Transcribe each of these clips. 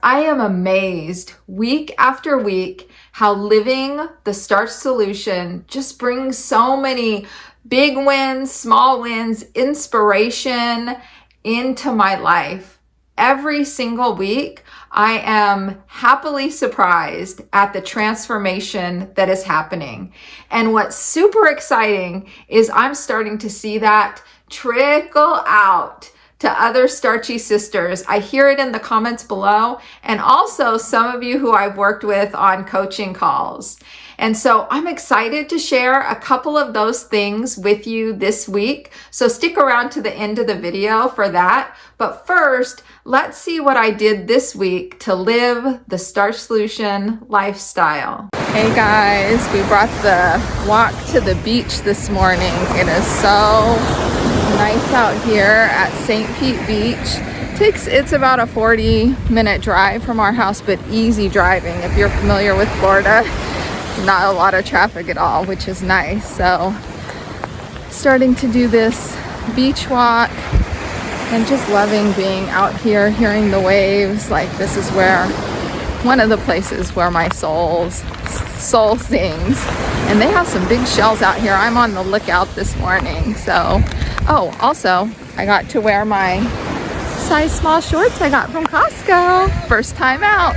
I am amazed week after week how living the Starch Solution just brings so many big wins, small wins, inspiration into my life. Every single week, I am happily surprised at the transformation that is happening. And what's super exciting is I'm starting to see that trickle out to other Starchy sisters. I hear it in the comments below, and also some of you who I've worked with on coaching calls. And so I'm excited to share a couple of those things with you this week. So stick around to the end of the video for that. But first, let's see what I did this week to live the Starch Solution lifestyle. Hey guys, we brought the walk to the beach this morning. It is so nice out here at St. Pete Beach. It's about a 40-minute drive from our house, but easy driving. If you're familiar with Florida, not a lot of traffic at all, which is nice. So starting to do this beach walk and just loving being out here, hearing the waves. Like, this is where one of the places where my soul sings. And they have some big shells out here. I'm on the lookout this morning. So, oh, also I got to wear my size small shorts I got from Costco. First time out.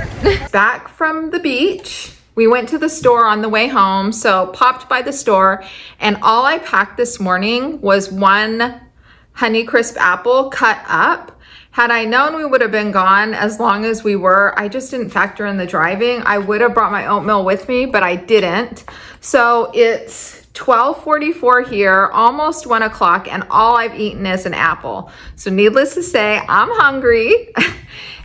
Back from the beach. We went to the store on the way home, so popped by the store, and all I packed this morning was one Honeycrisp apple cut up. Had I known we would have been gone as long as we were, I just didn't factor in the driving. I would have brought my oatmeal with me, but I didn't. So it's 12:44 here, almost 1 o'clock, and all I've eaten is an apple. So needless to say, I'm hungry.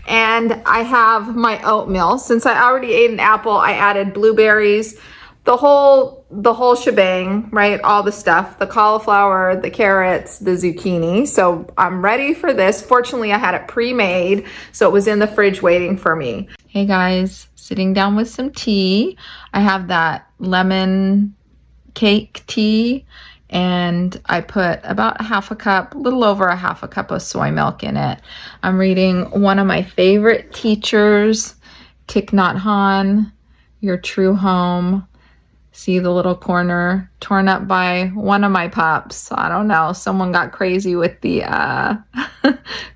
And I have my oatmeal. Since I already ate an apple, I added blueberries, the whole shebang, right? All the stuff, the cauliflower, the carrots, the zucchini. So I'm ready for this. Fortunately, I had it pre-made, so it was in the fridge waiting for me. Hey guys, sitting down with some tea. I have that lemon cake tea, and I put about a little over a half a cup of soy milk in it. I'm reading one of my favorite teachers, Thich Nhat Hanh, Your True Home. See the little corner torn up by one of my pups. I don't know, someone got crazy with the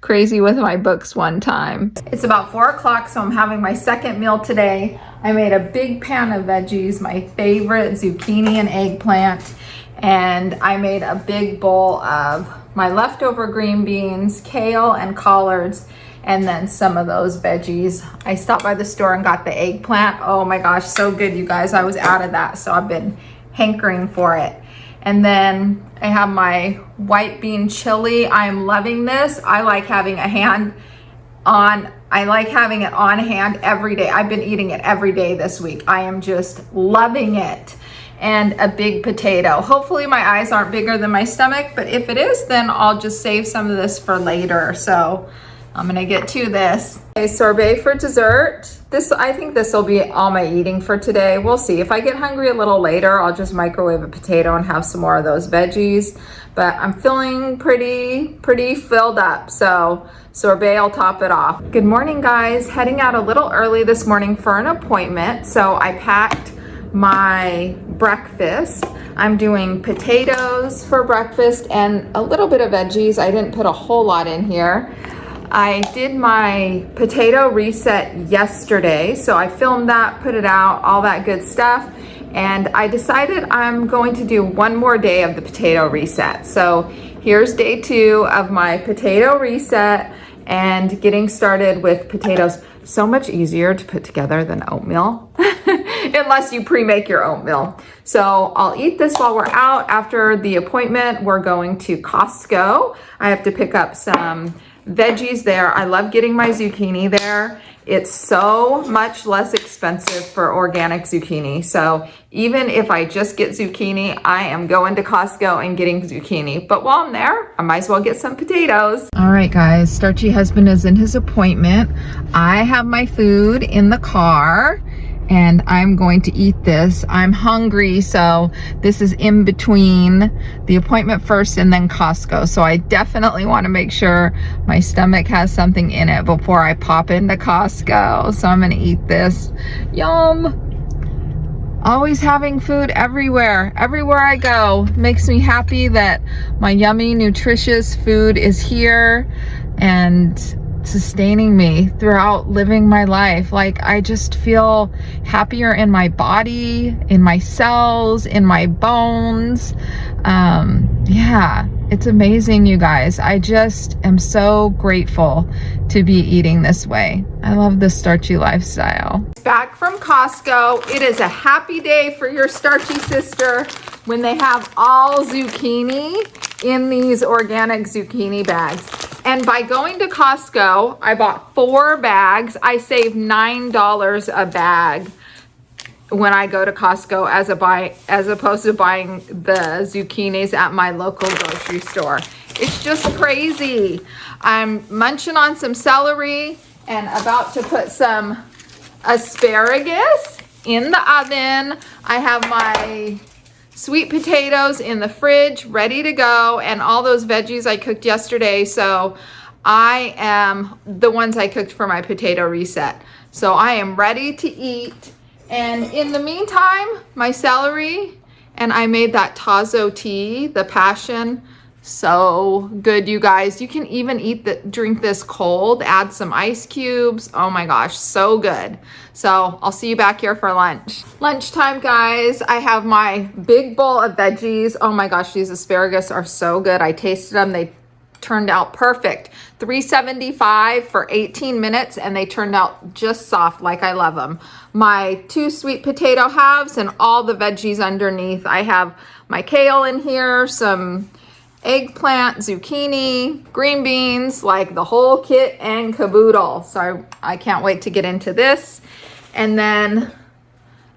crazy with my books one time. It's about 4 o'clock, so I'm having my second meal today. I made a big pan of veggies, my favorite zucchini and eggplant. And I made a big bowl of my leftover green beans, kale, and collards, and then some of those veggies. I stopped by the store and got the eggplant. Oh my gosh, so good, you guys. I was out of that, so I've been hankering for it. And then I have my white bean chili. I'm loving this. I like having it on hand every day. I've been eating it every day this week. I am just loving it. And a big potato. Hopefully my eyes aren't bigger than my stomach, but if it is, then I'll just save some of this for later. So I'm gonna get to this. Okay, sorbet for dessert. I think this will be all my eating for today. We'll see. If I get hungry a little later, I'll just microwave a potato and have some more of those veggies. But I'm feeling pretty filled up. So sorbet will top it off. Good morning, guys. Heading out a little early this morning for an appointment. So I packed my breakfast. I'm doing potatoes for breakfast and a little bit of veggies. I didn't put a whole lot in here. I did my potato reset yesterday, so I filmed that, put it out, all that good stuff. And I decided I'm going to do one more day of the potato reset. So here's day 2 of my potato reset and getting started with potatoes. So much easier to put together than oatmeal, unless you pre-make your oatmeal. So I'll eat this while we're out. After the appointment, we're going to Costco. I have to pick up some veggies there. I love getting my zucchini there. It's so much less expensive for organic zucchini. So even if I just get zucchini, I am going to Costco and getting zucchini. But while I'm there, I might as well get some potatoes. All right, guys, Starchy husband is in his appointment. I have my food in the car, and I'm going to eat this. I'm hungry, so this is in between the appointment first and then Costco. So I definitely want to make sure my stomach has something in it before I pop into Costco. So I'm gonna eat this. Yum! Always having food everywhere I go. Makes me happy that my yummy, nutritious food is here and sustaining me throughout living my life. Like, I just feel happier in my body, in my cells, in my bones. Yeah, it's amazing, you guys. I just am so grateful to be eating this way. I love the starchy lifestyle. Back from Costco. It is a happy day for your Starchy Sister when they have all zucchini in these organic zucchini bags. And by going to Costco, I bought 4 bags. I saved $9 a bag when I go to Costco as opposed to buying the zucchinis at my local grocery store. It's just crazy. I'm munching on some celery and about to put some asparagus in the oven. I have my sweet potatoes in the fridge ready to go, and all those veggies I cooked yesterday. So I am the ones I cooked for my potato reset. So I am ready to eat. And in the meantime, my celery, and I made that Tazo tea, the passion. So good, you guys. You can even drink this cold, add some ice cubes. Oh my gosh, so good. So I'll see you back here for lunch. Lunchtime, guys. I have my big bowl of veggies. Oh my gosh, these asparagus are so good. I tasted them. They turned out perfect. $3.75 for 18 minutes, and they turned out just soft like I love them. My 2 sweet potato halves and all the veggies underneath. I have my kale in here, some eggplant, zucchini, green beans, like the whole kit and caboodle. So I can't wait to get into this. And then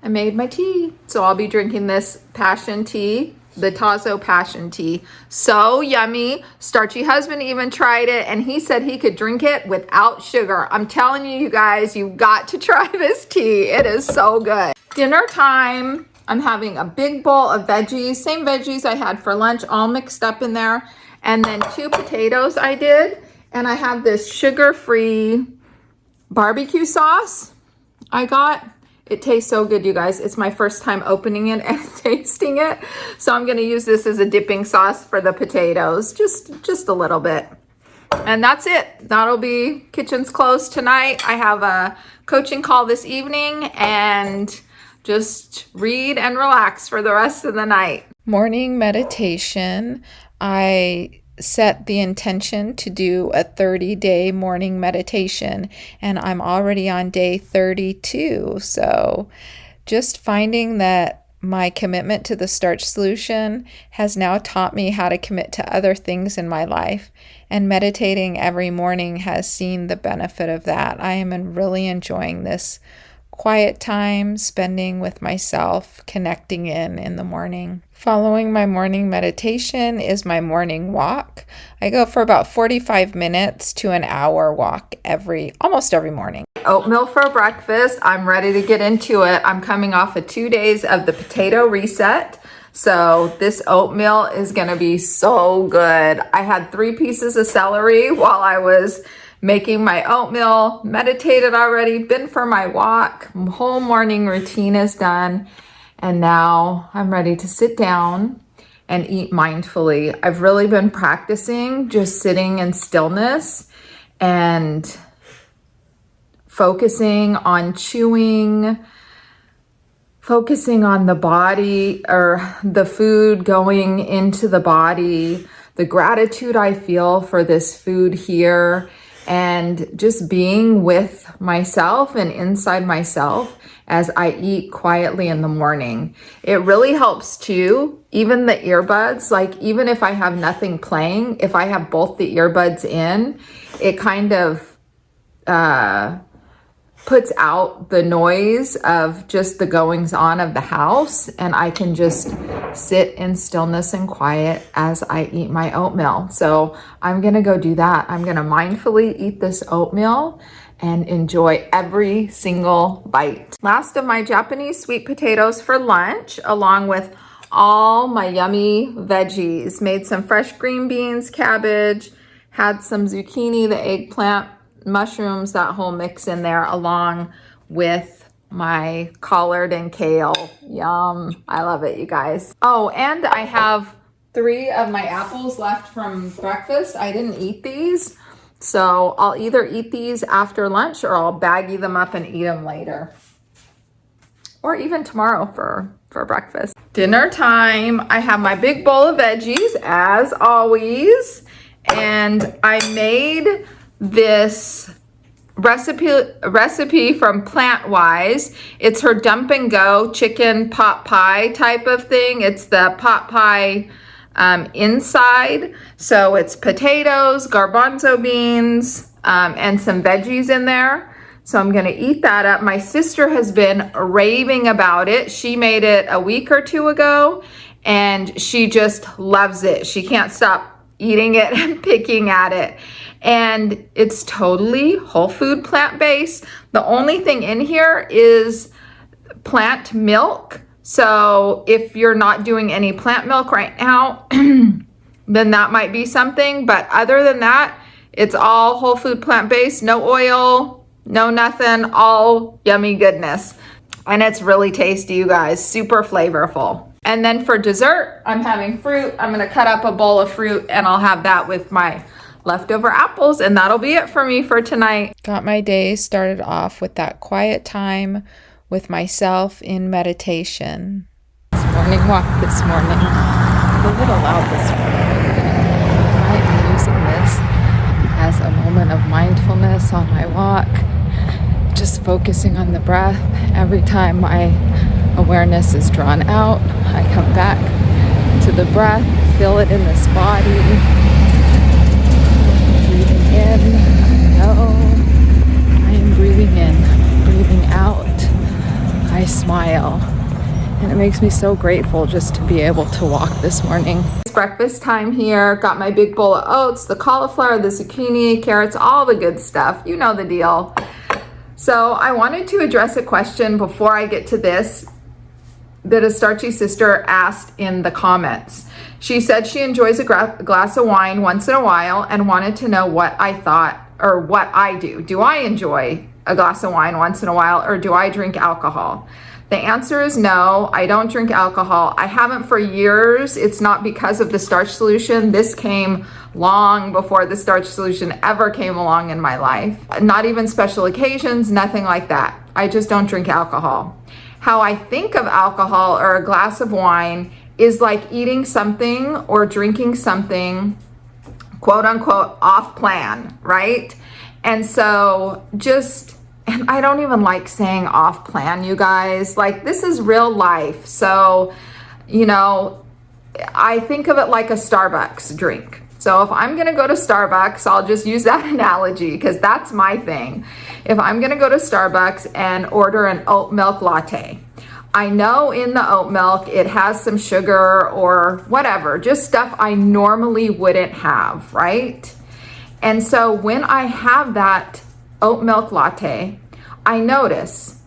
I made my tea. So I'll be drinking this passion tea, the Tazo passion tea. So yummy. Starchy husband even tried it, and he said he could drink it without sugar. I'm telling you, you guys, you got to try this tea. It is so good. Dinner time. I'm having a big bowl of veggies, same veggies I had for lunch, all mixed up in there. And then 2 potatoes I did. And I have this sugar-free barbecue sauce I got. It tastes so good, you guys. It's my first time opening it and tasting it. So I'm gonna use this as a dipping sauce for the potatoes, just a little bit. And that's it. That'll be kitchen's closed tonight. I have a coaching call this evening, and just read and relax for the rest of the night. Morning meditation. I set the intention to do a 30-day morning meditation, and I'm already on day 32. So just finding that my commitment to the Starch Solution has now taught me how to commit to other things in my life, and meditating every morning has seen the benefit of that. I am really enjoying this quiet time spending with myself, connecting in the morning. Following my morning meditation is my morning walk. I go for about 45 minutes to an hour walk almost every morning. Oatmeal for breakfast. I'm ready to get into it. I'm coming off of 2 days of the potato reset. So this oatmeal is gonna be so good. I had 3 pieces of celery while I was making my oatmeal, meditated already, been for my walk, whole morning routine is done, and now I'm ready to sit down and eat mindfully. I've really been practicing just sitting in stillness and focusing on chewing, focusing on the body or the food going into the body, the gratitude I feel for this food here, and just being with myself and inside myself as I eat quietly in the morning. It really helps too, even the earbuds, like even if I have nothing playing, if I have both the earbuds in, it kind of puts out the noise of just the goings on of the house, and I can just sit in stillness and quiet as I eat my oatmeal. So I'm gonna go do that. I'm gonna mindfully eat this oatmeal and enjoy every single bite. Last of my Japanese sweet potatoes for lunch, along with all my yummy veggies. Made some fresh green beans, cabbage, had some zucchini, the eggplant, mushrooms, that whole mix in there, along with my collard and kale. Yum. I love it, you guys. Oh, and I have 3 of my apples left from breakfast. I didn't eat these, so I'll either eat these after lunch or I'll baggie them up and eat them later. Or even tomorrow for breakfast. Dinner time. I have my big bowl of veggies, as always. And I made this recipe from Plantwise. It's her dump and go chicken pot pie type of thing. It's the pot pie inside. So it's potatoes, garbanzo beans, and some veggies in there. So I'm gonna eat that up. My sister has been raving about it. She made it a week or 2 ago and she just loves it. She can't stop eating it and picking at it. And it's totally whole food, plant-based. The only thing in here is plant milk. So if you're not doing any plant milk right now, then that might be something. But other than that, it's all whole food, plant-based, no oil, no nothing, all yummy goodness. And it's really tasty, you guys, super flavorful. And then for dessert, I'm having fruit. I'm gonna cut up a bowl of fruit and I'll have that with my leftover apples, and that'll be it for me for tonight. Got my day started off with that quiet time with myself in meditation. Morning walk this morning. It's a little loud this morning. I am using this as a moment of mindfulness on my walk, just focusing on the breath. Every time my awareness is drawn out, I come back to the breath, feel it in this body. Breathing in, I know I am breathing in, breathing out, I smile. And it makes me so grateful just to be able to walk this morning. It's breakfast time here. Got my big bowl of oats, the cauliflower, the zucchini, carrots, all the good stuff. You know the deal. So I wanted to address a question before I get to this that a Starchy Sister asked in the comments. She said she enjoys a glass of wine once in a while and wanted to know what I thought or what I do. Do I enjoy a glass of wine once in a while, or do I drink alcohol? The answer is no, I don't drink alcohol. I haven't for years. It's not because of the Starch Solution. This came long before the Starch Solution ever came along in my life. Not even special occasions, nothing like that. I just don't drink alcohol. How I think of alcohol or a glass of wine is like eating something or drinking something, quote unquote, off plan, right? And so and I don't even like saying off plan, you guys. Like, this is real life. So, you know, I think of it like a Starbucks drink. So if I'm gonna go to Starbucks, I'll just use that analogy because that's my thing. If I'm gonna go to Starbucks and order an oat milk latte, I know in the oat milk it has some sugar or whatever, just stuff I normally wouldn't have, right? And so when I have that oat milk latte, I notice,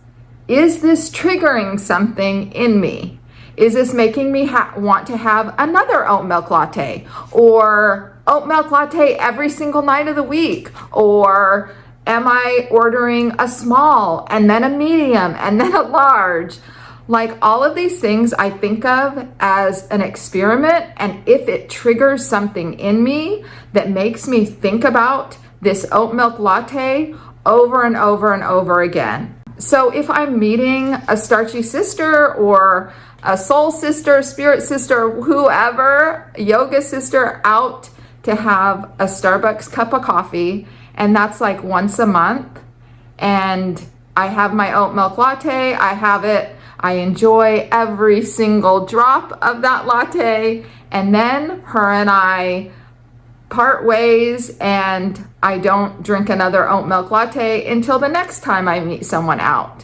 is this triggering something in me? Is this making me want to have another oat milk latte, or oat milk latte every single night of the week? Or am I ordering a small and then a medium and then a large? Like, all of these things I think of as an experiment, and if it triggers something in me that makes me think about this oat milk latte over and over and over again. So if I'm meeting a Starchy Sister or a soul sister, spirit sister, whoever, yoga sister, out to have a Starbucks cup of coffee, and that's like once a month, and I have my oat milk latte, I have it, I enjoy every single drop of that latte, and then her and I part ways and I don't drink another oat milk latte until the next time I meet someone out.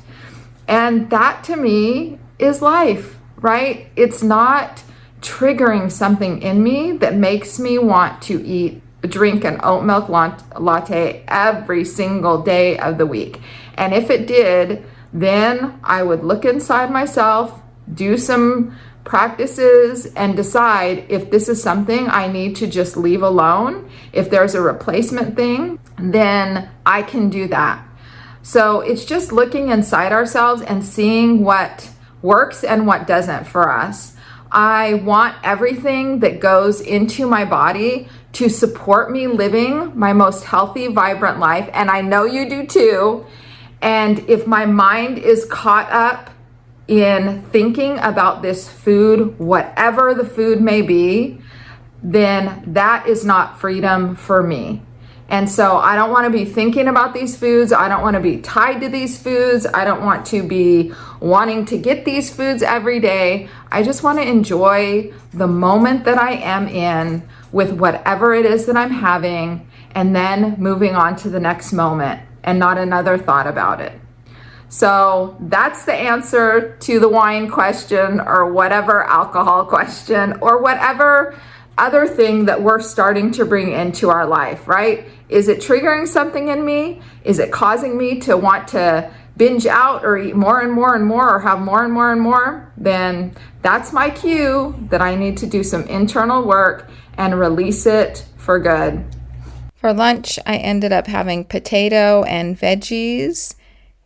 And that to me is life, right? It's not triggering something in me that makes me want to drink an oat milk latte every single day of the week. And if it did, then I would look inside myself, do some practices, and decide if this is something I need to just leave alone. If there's a replacement thing, then I can do that. So it's just looking inside ourselves and seeing what works and what doesn't for us. I want everything that goes into my body to support me living my most healthy, vibrant life. And I know you do too. And if my mind is caught up in thinking about this food, whatever the food may be, then that is not freedom for me. And so I don't want to be thinking about these foods. I don't want to be tied to these foods. I don't want to be wanting to get these foods every day. I just want to enjoy the moment that I am in with whatever it is that I'm having, and then moving on to the next moment and not another thought about it. So that's the answer to the wine question, or whatever alcohol question, or whatever other thing that we're starting to bring into our life, right? Is it triggering something in me? Is it causing me to want to binge out or eat more and more and more, or have more and more and more? Then that's my cue that I need to do some internal work and release it for good. For lunch, I ended up having potato and veggies.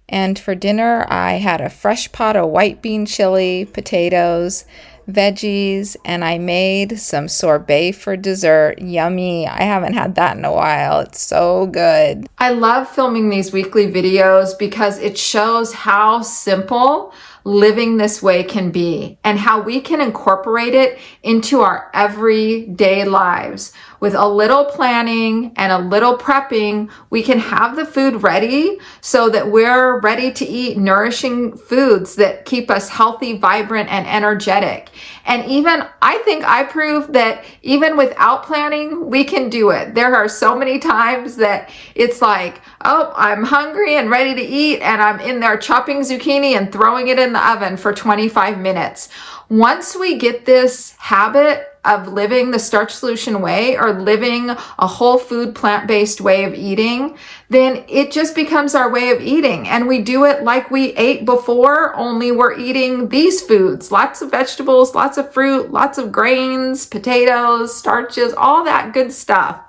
And for dinner, I had a fresh pot of white bean chili, potatoes, veggies, and I made some sorbet for dessert. Yummy. I haven't had that in a while. It's so good. I love filming these weekly videos because it shows how simple living this way can be, and how we can incorporate it into our everyday lives. With a little planning and a little prepping, we can have the food ready so that we're ready to eat nourishing foods that keep us healthy, vibrant, and energetic. And even, I think I proved that even without planning, we can do it. There are so many times that it's like, oh, I'm hungry and ready to eat, and I'm in there chopping zucchini and throwing it in the oven for 25 minutes. Once we get this habit of living the Starch Solution way, or living a whole food, plant-based way of eating, then it just becomes our way of eating. And we do it like we ate before, only we're eating these foods: lots of vegetables, lots of fruit, lots of grains, potatoes, starches, all that good stuff.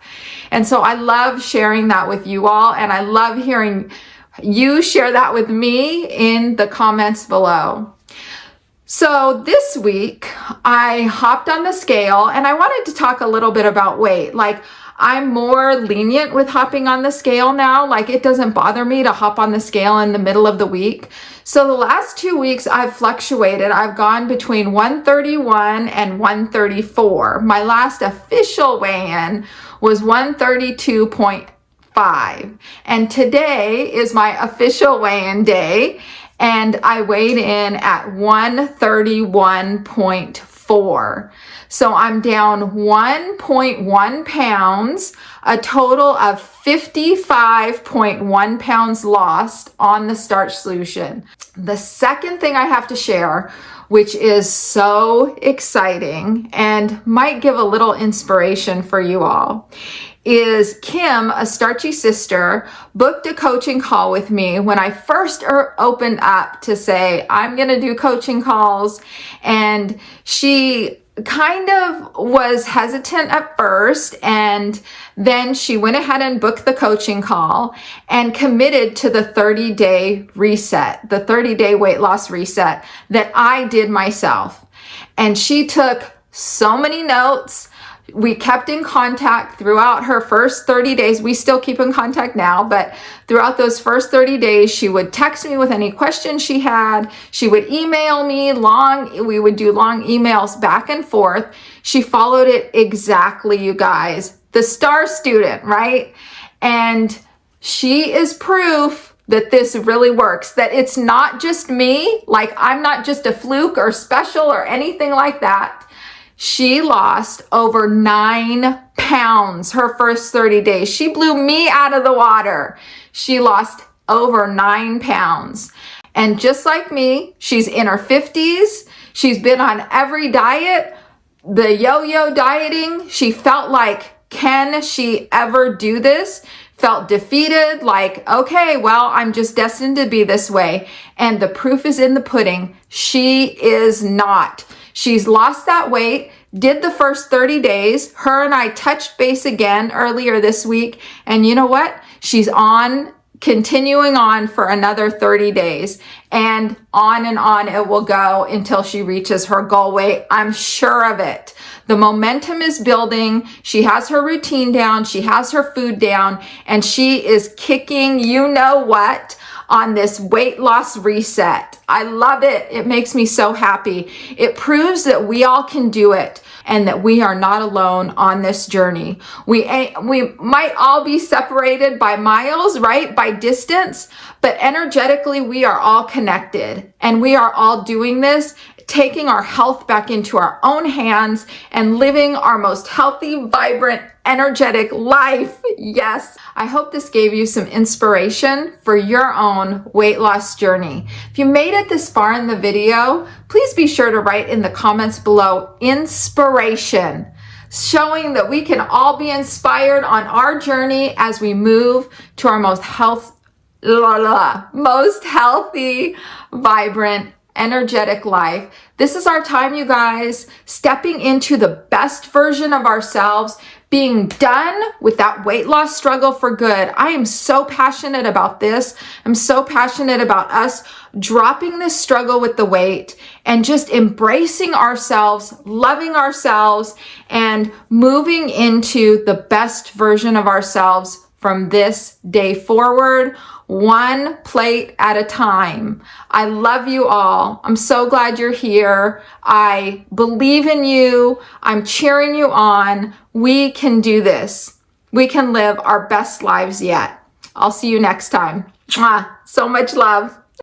And so I love sharing that with you all, and I love hearing you share that with me in the comments below. So this week I hopped on the scale, and I wanted to talk a little bit about weight. Like, I'm more lenient with hopping on the scale now. Like, it doesn't bother me to hop on the scale in the middle of the week. So the last 2 weeks I've fluctuated. I've gone between 131 and 134. My last official weigh-in was 132.5. And today is my official weigh-in day, and I weighed in at 131.4. So I'm down 1.1 pounds, a total of 55.1 pounds lost on the Starch Solution. The second thing I have to share, which is so exciting and might give a little inspiration for you all, is Kim, a Starchy Sister, booked a coaching call with me when I first opened up to say, I'm going to do coaching calls. And she kind of was hesitant at first, and then she went ahead and booked the coaching call and committed to the 30-day reset, the 30-day weight loss reset that I did myself. And she took so many notes. We kept in contact throughout her first 30 days. We still keep in contact now, but throughout those first 30 days, she would text me with any questions she had. She would email me we would do long emails back and forth. She followed it exactly, you guys. The star student, right? And she is proof that this really works, that it's not just me. Like, I'm not just a fluke or special or anything like that. She lost over 9 pounds her first 30 days. She blew me out of the water. She lost over 9 pounds. And just like me, she's in her 50s. She's been on every diet, the yo-yo dieting. She felt like Can she ever do this? Felt defeated, like, okay, well, I'm just destined to be this way. And the proof is in the pudding. She is not. She's lost that weight, did the first 30 days. Her and I touched base again earlier this week. And you know what? She's continuing on for another 30 days, and on it will go until she reaches her goal weight. I'm sure of it. The momentum is building. She has her routine down. She has her food down, and she is kicking, you know what, on this weight loss reset. I love it. It makes me so happy. It proves that we all can do it and that we are not alone on this journey. We might all be separated by miles, right? By distance, but energetically we are all connected, and we are all doing this, taking our health back into our own hands and living our most healthy, vibrant, energetic life. Yes. I hope this gave you some inspiration for your own weight loss journey. If you made it this far in the video, please be sure to write in the comments below inspiration, showing that we can all be inspired on our journey as we move to our most healthy, vibrant, energetic life. This is our time, you guys, stepping into the best version of ourselves, being done with that weight loss struggle for good. I am so passionate about this. I'm so passionate about us dropping this struggle with the weight and just embracing ourselves, loving ourselves, and moving into the best version of ourselves from this day forward, one plate at a time. I love you all. I'm so glad you're here. I believe in you. I'm cheering you on. We can do this. We can live our best lives yet. I'll see you next time. Mwah. So much love.